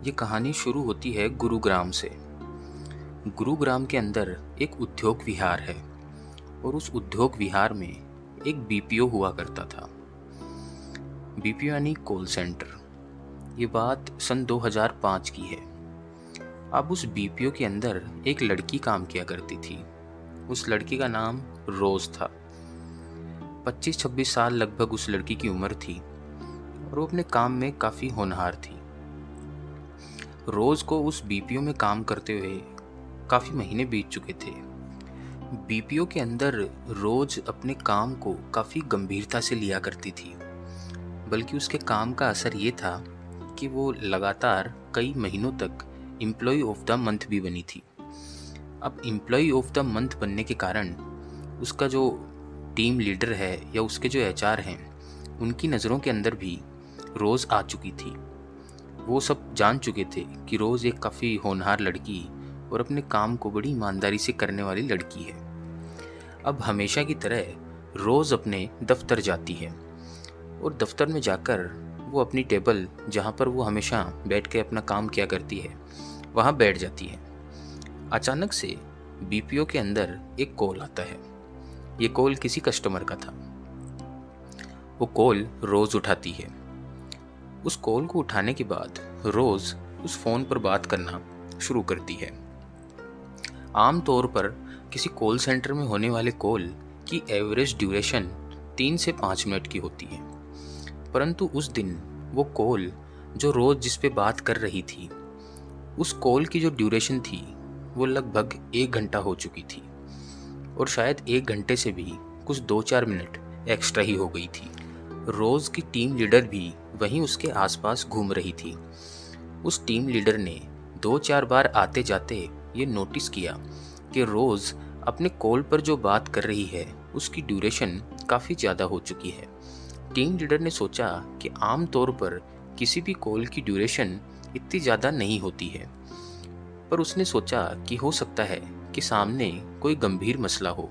ये कहानी शुरू होती है गुरुग्राम से। गुरुग्राम के अंदर एक उद्योग विहार है और उस उद्योग विहार में एक बीपीओ हुआ करता था। बीपीओ यानी कॉल सेंटर। ये बात सन 2005 की है। अब उस बीपीओ के अंदर एक लड़की काम किया करती थी। उस लड़की का नाम रोज था। 25-26 साल लगभग उस लड़की की उम्र थी और वो अपने काम में काफ़ी होनहार थी। रोज को उस बीपीओ में काम करते हुए काफ़ी महीने बीत चुके थे। बीपीओ के अंदर रोज अपने काम को काफ़ी गंभीरता से लिया करती थी, बल्कि उसके काम का असर ये था कि वो लगातार कई महीनों तक एम्प्लॉय ऑफ द मंथ भी बनी थी। अब एम्प्लॉय ऑफ द मंथ बनने के कारण उसका जो टीम लीडर है या उसके जो एचआर हैं, उनकी नज़रों के अंदर भी रोज़ आ चुकी थी। वो सब जान चुके थे कि रोज़ एक काफ़ी होनहार लड़की और अपने काम को बड़ी ईमानदारी से करने वाली लड़की है। अब हमेशा की तरह रोज़ अपने दफ्तर जाती है और दफ्तर में जाकर वो अपनी टेबल, जहाँ पर वो हमेशा बैठ के अपना काम किया करती है, वहाँ बैठ जाती है। अचानक से बीपीओ के अंदर एक कॉल आता है। ये कॉल किसी कस्टमर का था। वो कॉल रोज़ उठाती है। उस कॉल को उठाने के बाद रोज़ उस फ़ोन पर बात करना शुरू करती है। आम तौर पर किसी कॉल सेंटर में होने वाले कॉल की एवरेज ड्यूरेशन 3 से 5 मिनट की होती है, परंतु उस दिन वो कॉल जो रोज़ जिस पे बात कर रही थी, उस कॉल की जो ड्यूरेशन थी वो लगभग 1 घंटा हो चुकी थी और शायद 1 घंटे से भी कुछ 2-4 मिनट एक्स्ट्रा ही हो गई थी। रोज़ की टीम लीडर भी वहीं उसके आसपास घूम रही थी। उस टीम लीडर ने 2-4 बार आते जाते ये नोटिस किया कि रोज़ अपने कॉल पर जो बात कर रही है उसकी ड्यूरेशन काफ़ी ज़्यादा हो चुकी है। टीम लीडर ने सोचा कि आम तौर पर किसी भी कॉल की ड्यूरेशन इतनी ज़्यादा नहीं होती है, पर उसने सोचा कि हो सकता है कि सामने कोई गंभीर मसला हो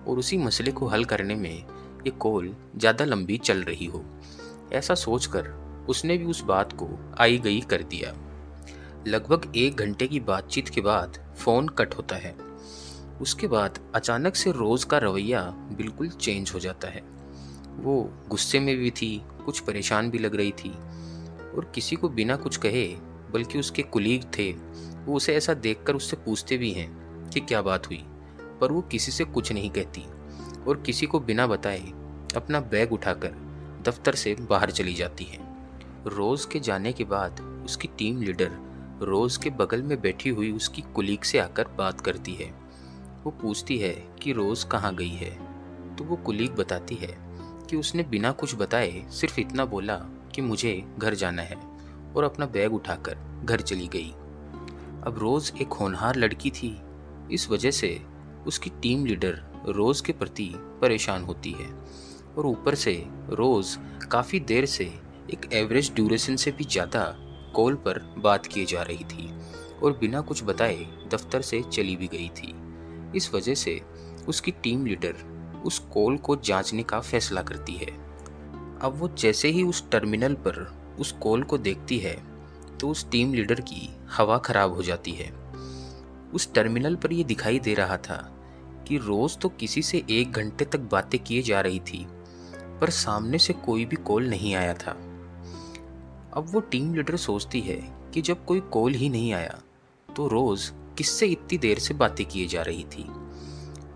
और उसी मसले को हल करने में ये कॉल ज़्यादा लंबी चल रही हो। ऐसा सोचकर उसने भी उस बात को आई गई कर दिया। लगभग 1 घंटे की बातचीत के बाद फ़ोन कट होता है। उसके बाद अचानक से रोज़ का रवैया बिल्कुल चेंज हो जाता है। वो गुस्से में भी थी, कुछ परेशान भी लग रही थी और किसी को बिना कुछ कहे, बल्कि उसके कुलीग थे, वो उसे ऐसा देखकर उससे पूछते भी हैं कि क्या बात हुई, पर वो किसी से कुछ नहीं कहती और किसी को बिना बताए अपना बैग उठाकर दफ्तर से बाहर चली जाती है। रोज़ के जाने के बाद उसकी टीम लीडर रोज़ के बगल में बैठी हुई उसकी कुलीग से आकर बात करती है। वो पूछती है कि रोज़ कहाँ गई है, तो वो कुलीग बताती है कि उसने बिना कुछ बताए सिर्फ इतना बोला कि मुझे घर जाना है और अपना बैग उठाकर घर चली गई। अब रोज़ एक होनहार लड़की थी, इस वजह से उसकी टीम लीडर रोज़ के प्रति परेशान होती है और ऊपर से रोज़ काफ़ी देर से एक एवरेज ड्यूरेशन से भी ज़्यादा कॉल पर बात किए जा रही थी और बिना कुछ बताए दफ्तर से चली भी गई थी। इस वजह से उसकी टीम लीडर उस कॉल को जांचने का फैसला करती है। अब वो जैसे ही उस टर्मिनल पर उस कॉल को देखती है तो उस टीम लीडर की हवा खराब हो जाती है। उस टर्मिनल पर ये दिखाई दे रहा था कि रोज़ तो किसी से 1 घंटे तक बातें किए जा रही थी, पर सामने से कोई भी कॉल नहीं आया था। अब वो टीम लीडर सोचती है कि जब कोई कॉल ही नहीं आया तो रोज़ किससे इतनी देर से बातें किए जा रही थी।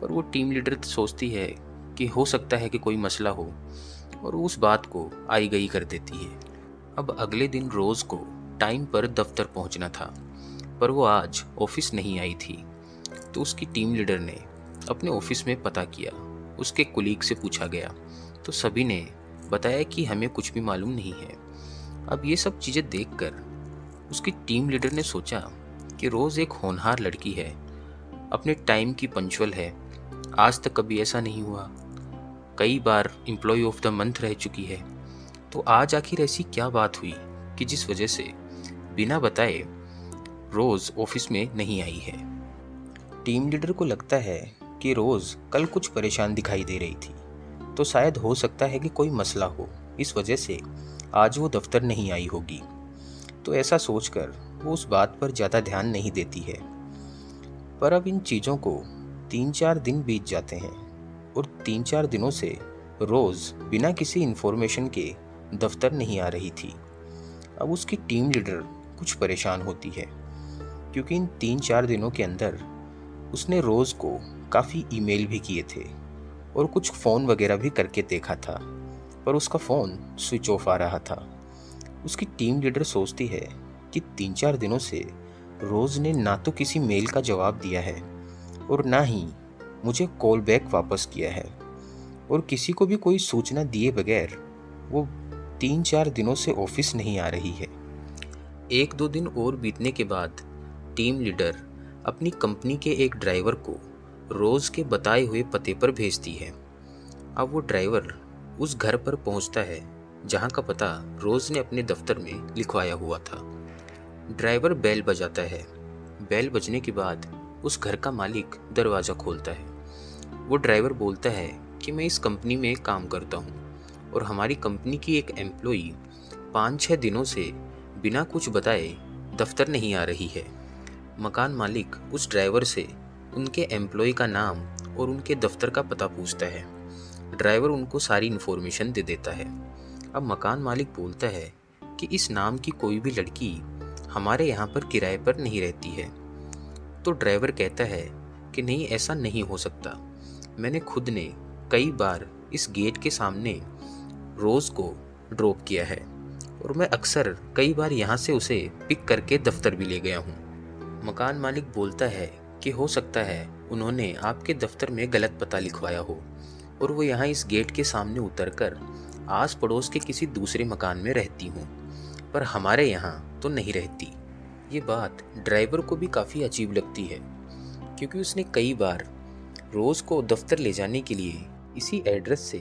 पर वो टीम लीडर सोचती है कि हो सकता है कि कोई मसला हो और उस बात को आई गई कर देती है। अब अगले दिन रोज़ को टाइम पर दफ्तर पहुंचना था, पर वो आज ऑफिस नहीं आई थी। तो उसकी टीम लीडर ने अपने ऑफिस में पता किया। उसके कुलीग से पूछा गया तो सभी ने बताया कि हमें कुछ भी मालूम नहीं है। अब ये सब चीज़ें देखकर उसकी टीम लीडर ने सोचा कि रोज़ एक होनहार लड़की है, अपने टाइम की पंक्चुअल है, आज तक कभी ऐसा नहीं हुआ, कई बार एम्प्लॉय ऑफ द मंथ रह चुकी है, तो आज आखिर ऐसी क्या बात हुई कि जिस वजह से बिना बताए रोज़ ऑफिस में नहीं आई है। टीम लीडर को लगता है कि रोज़ कल कुछ परेशान दिखाई दे रही थी, तो शायद हो सकता है कि कोई मसला हो, इस वजह से आज वो दफ्तर नहीं आई होगी। तो ऐसा सोचकर वो उस बात पर ज़्यादा ध्यान नहीं देती है। पर अब इन चीज़ों को 3-4 दिन बीत जाते हैं और 3-4 दिनों से रोज़ बिना किसी इन्फॉर्मेशन के दफ्तर नहीं आ रही थी। अब उसकी टीम लीडर कुछ परेशान होती है, क्योंकि इन 3-4 दिनों के अंदर उसने रोज़ को काफ़ी ईमेल भी किए थे और कुछ फ़ोन वगैरह भी करके देखा था, पर उसका फ़ोन स्विच ऑफ आ रहा था। उसकी टीम लीडर सोचती है कि 3-4 दिनों से रोज़ ने ना तो किसी मेल का जवाब दिया है और ना ही मुझे कॉल बैक वापस किया है, और किसी को भी कोई सूचना दिए बगैर वो 3-4 दिनों से ऑफिस नहीं आ रही है। 1-2 दिन और बीतने के बाद टीम लीडर अपनी कंपनी के एक ड्राइवर को रोज़ के बताए हुए पते पर भेजती है। अब वो ड्राइवर उस घर पर पहुंचता है जहां का पता रोज़ ने अपने दफ्तर में लिखवाया हुआ था। ड्राइवर बेल बजाता है। बेल बजने के बाद उस घर का मालिक दरवाज़ा खोलता है। वो ड्राइवर बोलता है कि मैं इस कंपनी में काम करता हूँ और हमारी कंपनी की एक एम्प्लॉई 5-6 दिनों से बिना कुछ बताए दफ्तर नहीं आ रही है। मकान मालिक उस ड्राइवर से उनके एम्प्लॉय का नाम और उनके दफ्तर का पता पूछता है। ड्राइवर उनको सारी इन्फॉर्मेशन दे देता है। अब मकान मालिक बोलता है कि इस नाम की कोई भी लड़की हमारे यहाँ पर किराए पर नहीं रहती है। तो ड्राइवर कहता है कि नहीं, ऐसा नहीं हो सकता। मैंने खुद ने कई बार इस गेट के सामने रोज़ को ड्रॉप किया है और मैं अक्सर कई बार यहाँ से उसे पिक करके दफ्तर भी ले गया हूँ। मकान मालिक बोलता है कि हो सकता है उन्होंने आपके दफ्तर में गलत पता लिखवाया हो और वो यहाँ इस गेट के सामने उतरकर आस पड़ोस के किसी दूसरे मकान में रहती हूँ, पर हमारे यहाँ तो नहीं रहती। ये बात ड्राइवर को भी काफ़ी अजीब लगती है, क्योंकि उसने कई बार रोज़ को दफ्तर ले जाने के लिए इसी एड्रेस से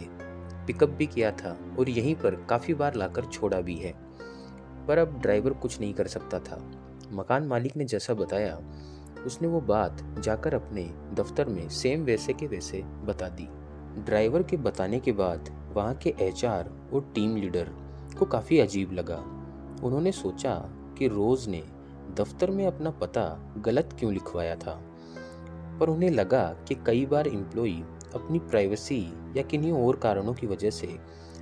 पिकअप भी किया था और यहीं पर काफ़ी बार लाकर छोड़ा भी है, पर अब ड्राइवर कुछ नहीं कर सकता था। मकान मालिक ने जैसा बताया उसने वो बात जाकर अपने दफ्तर में सेम वैसे के वैसे बता दी। ड्राइवर के बताने के बाद वहाँ के एचआर और टीम लीडर को काफ़ी अजीब लगा। उन्होंने सोचा कि रोज़ ने दफ्तर में अपना पता गलत क्यों लिखवाया था, पर उन्हें लगा कि कई बार एम्प्लॉई अपनी प्राइवेसी या किन्हीं और कारणों की वजह से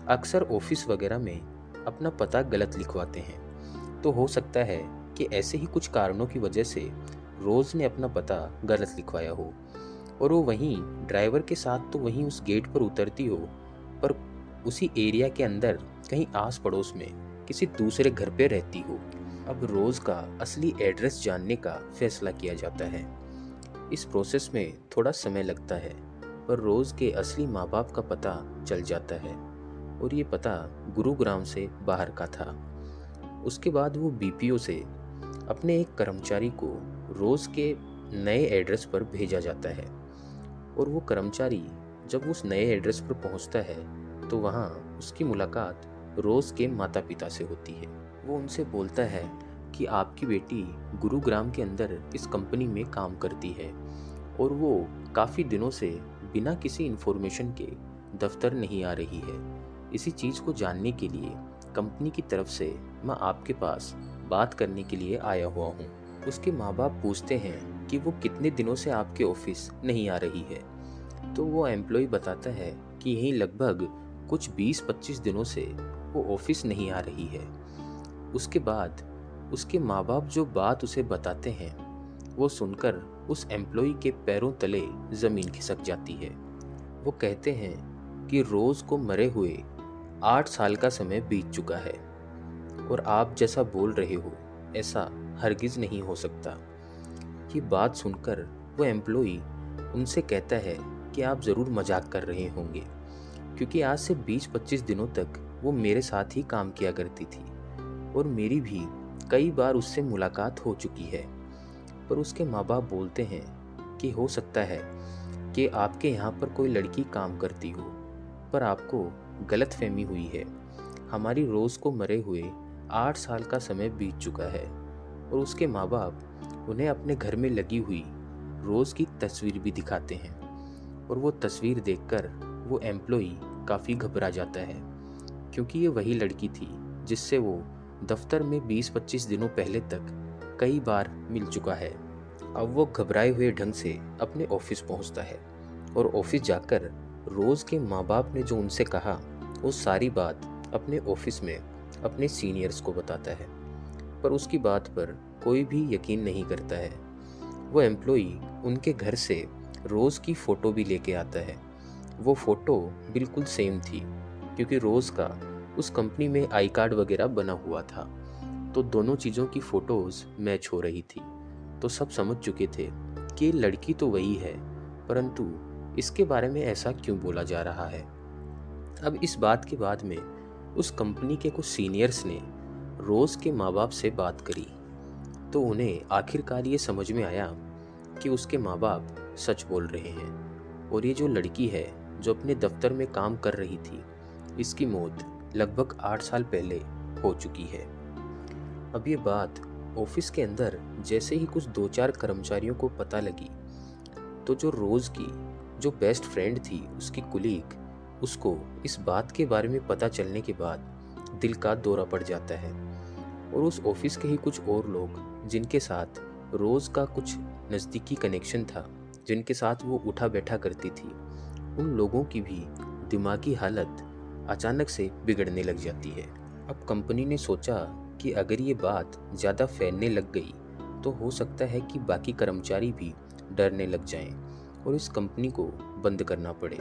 अक्सर ऑफिस वगैरह में अपना पता गलत लिखवाते हैं। तो हो सकता है कि ऐसे ही कुछ कारणों की वजह से रोज़ ने अपना पता गलत लिखवाया हो और वो वहीं ड्राइवर के साथ तो वहीं उस गेट पर उतरती हो, पर उसी एरिया के अंदर कहीं आस पड़ोस में किसी दूसरे घर पे रहती हो। अब रोज़ का असली एड्रेस जानने का फैसला किया जाता है। इस प्रोसेस में थोड़ा समय लगता है, पर रोज़ के असली माँ बाप का पता चल जाता है और ये पता गुरुग्राम से बाहर का था। उसके बाद वो बीपीओ से अपने एक कर्मचारी को रोज़ के नए एड्रेस पर भेजा जाता है और वो कर्मचारी जब उस नए एड्रेस पर पहुंचता है तो वहाँ उसकी मुलाकात रोज़ के माता पिता से होती है। वो उनसे बोलता है कि आपकी बेटी गुरुग्राम के अंदर इस कंपनी में काम करती है और वो काफ़ी दिनों से बिना किसी इन्फॉर्मेशन के दफ्तर नहीं आ रही है। इसी चीज़ को जानने के लिए कंपनी की तरफ से मैं आपके पास बात करने के लिए आया हुआ हूँ। उसके माँ बाप पूछते हैं कि वो कितने दिनों से आपके ऑफिस नहीं आ रही है, तो वो एम्प्लॉय बताता है कि यही लगभग कुछ 20-25 दिनों से वो ऑफिस नहीं आ रही है। उसके बाद उसके माँ बाप जो बात उसे बताते हैं वो सुनकर उस एम्प्लॉय के पैरों तले ज़मीन खिसक जाती है। वो कहते हैं कि रोज़ को मरे हुए 8 साल का समय बीत चुका है और आप जैसा बोल रहे हो ऐसा हरगिज़ नहीं हो सकता। ये बात सुनकर वो एम्प्लॉय उनसे कहता है कि आप ज़रूर मजाक कर रहे होंगे, क्योंकि आज से 20-25 दिनों तक वो मेरे साथ ही काम किया करती थी और मेरी भी कई बार उससे मुलाकात हो चुकी है। पर उसके माँ बाप बोलते हैं कि हो सकता है कि आपके यहाँ पर कोई लड़की काम करती हो, पर आपको गलतफहमी हुई है। हमारी रोज़ को मरे हुए 8 साल का समय बीत चुका है। और उसके माँ बाप उन्हें अपने घर में लगी हुई रोज़ की तस्वीर भी दिखाते हैं और वो तस्वीर देखकर वो एम्प्लॉय काफ़ी घबरा जाता है, क्योंकि ये वही लड़की थी जिससे वो दफ्तर में 20-25 दिनों पहले तक कई बार मिल चुका है। अब वो घबराए हुए ढंग से अपने ऑफिस पहुंचता है और ऑफिस जाकर रोज़ के माँ बाप ने जो उनसे कहा वो सारी बात अपने ऑफिस में अपने सीनियर्स को बताता है, पर उसकी बात पर कोई भी यकीन नहीं करता है। वो एम्प्लॉई उनके घर से रोज़ की फ़ोटो भी लेके आता है। वो फ़ोटो बिल्कुल सेम थी, क्योंकि रोज़ का उस कंपनी में आई कार्ड वगैरह बना हुआ था, तो दोनों चीज़ों की फ़ोटोज़ मैच हो रही थी। तो सब समझ चुके थे कि ये लड़की तो वही है, परंतु इसके बारे में ऐसा क्यों बोला जा रहा है। अब इस बात के बाद में उस कंपनी के कुछ सीनियर्स ने रोज़ के माँ बाप से बात करी, तो उन्हें आखिरकार ये समझ में आया कि उसके माँ बाप सच बोल रहे हैं और ये जो लड़की है जो अपने दफ्तर में काम कर रही थी, इसकी मौत लगभग 8 साल पहले हो चुकी है। अब ये बात ऑफिस के अंदर जैसे ही कुछ 2-4 कर्मचारियों को पता लगी, तो जो रोज़ की जो बेस्ट फ्रेंड थी, उसकी कुलीग, उसको इस बात के बारे में पता चलने के बाद दिल का दौरा पड़ जाता है। और उस ऑफिस के ही कुछ और लोग जिनके साथ रोज़ का कुछ नज़दीकी कनेक्शन था, जिनके साथ वो उठा बैठा करती थी, उन लोगों की भी दिमागी हालत अचानक से बिगड़ने लग जाती है। अब कंपनी ने सोचा कि अगर ये बात ज़्यादा फैलने लग गई तो हो सकता है कि बाकी कर्मचारी भी डरने लग जाएं और इस कंपनी को बंद करना पड़े।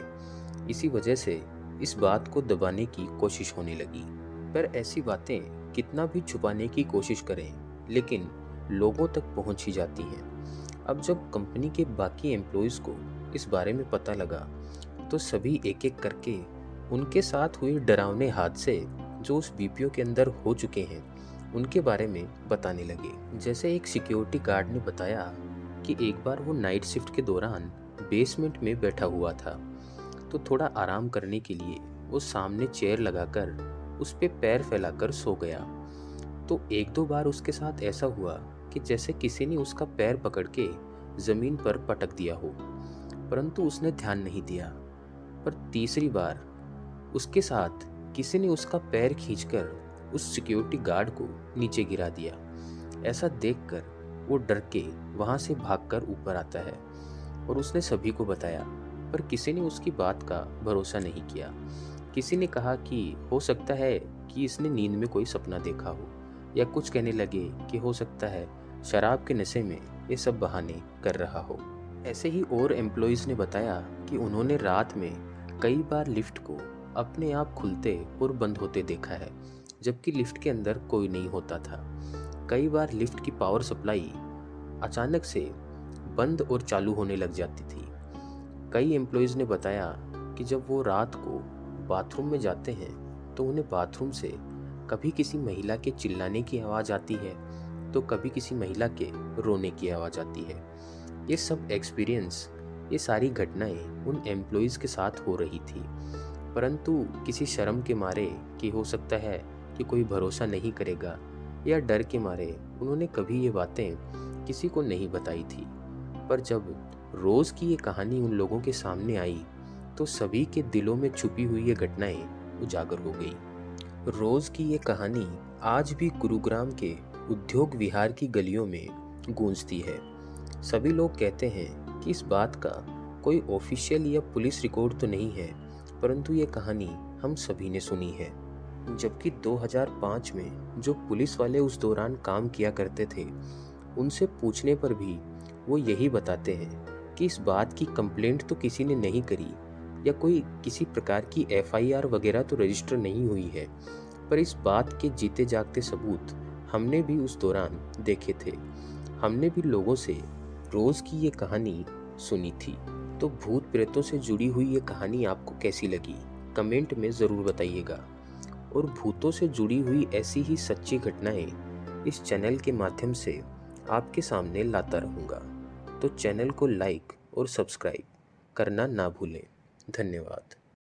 इसी वजह से इस बात को दबाने की कोशिश होने लगी। पर ऐसी बातें कितना भी छुपाने की कोशिश करें, लेकिन लोगों तक पहुंच ही जाती हैं। अब जब कंपनी के बाकी एम्प्लॉयज़ को इस बारे में पता लगा, तो सभी एक एक करके उनके साथ हुए डरावने हादसे जो उस बीपीओ के अंदर हो चुके हैं, उनके बारे में बताने लगे। जैसे एक सिक्योरिटी गार्ड ने बताया कि एक बार वो नाइट शिफ्ट के दौरान बेसमेंट में बैठा हुआ था, तो थोड़ा आराम करने के लिए वो सामने चेयर लगाकर उस पे पैर फैलाकर सो गया। तो 1-2 बार उसके साथ ऐसा हुआ कि जैसे किसी ने उसका पैर पकड़ के ज़मीन पर पटक दिया हो, परंतु उसने ध्यान नहीं दिया। पर तीसरी बार उसके साथ किसी ने उसका पैर खींचकर उस सिक्योरिटी गार्ड को नीचे गिरा दिया। ऐसा देखकर वो डर के वहाँ से भागकर ऊपर आता है और उसने सभी को बताया, पर किसी ने उसकी बात का भरोसा नहीं किया। किसी ने कहा कि हो सकता है कि इसने नींद में कोई सपना देखा हो, या कुछ कहने लगे कि हो सकता है शराब के नशे में ये सब बहाने कर रहा हो। ऐसे ही और एम्प्लॉयज़ ने बताया कि उन्होंने रात में कई बार लिफ्ट को अपने आप खुलते और बंद होते देखा है, जबकि लिफ्ट के अंदर कोई नहीं होता था। कई बार लिफ्ट की पावर सप्लाई अचानक से बंद और चालू होने लग जाती थी। कई एम्प्लॉयज़ ने बताया कि जब वो रात को बाथरूम में जाते हैं तो उन्हें बाथरूम से कभी किसी महिला के चिल्लाने की आवाज़ आती है, तो कभी किसी महिला के रोने की आवाज़ आती है। ये सब एक्सपीरियंस, ये सारी घटनाएं उन एम्प्लॉयज़ के साथ हो रही थी, परंतु किसी शर्म के मारे कि हो सकता है कि कोई भरोसा नहीं करेगा, या डर के मारे उन्होंने कभी ये बातें किसी को नहीं बताई थी। पर जब रोज़ की ये कहानी उन लोगों के सामने आई, तो सभी के दिलों में छुपी हुई ये घटनाएं उजागर हो गई। रोज़ की ये कहानी आज भी गुरुग्राम के उद्योग विहार की गलियों में गूंजती है। सभी लोग कहते हैं कि इस बात का कोई ऑफिशियल या पुलिस रिकॉर्ड तो नहीं है, परंतु ये कहानी हम सभी ने सुनी है। जबकि 2005 में जो पुलिस वाले उस दौरान काम किया करते थे, उनसे पूछने पर भी वो यही बताते हैं कि इस बात की कंप्लेंट तो किसी ने नहीं करी, या कोई किसी प्रकार की एफआईआर वगैरह तो रजिस्टर नहीं हुई है, पर इस बात के जीते जागते सबूत हमने भी उस दौरान देखे थे। हमने भी लोगों से रोज़ की ये कहानी सुनी थी। तो भूत प्रेतों से जुड़ी हुई ये कहानी आपको कैसी लगी, कमेंट में ज़रूर बताइएगा। और भूतों से जुड़ी हुई ऐसी ही सच्ची घटनाएं इस चैनल के माध्यम से आपके सामने लाता रहूँगा। तो चैनल को लाइक और सब्सक्राइब करना ना भूलें। धन्यवाद।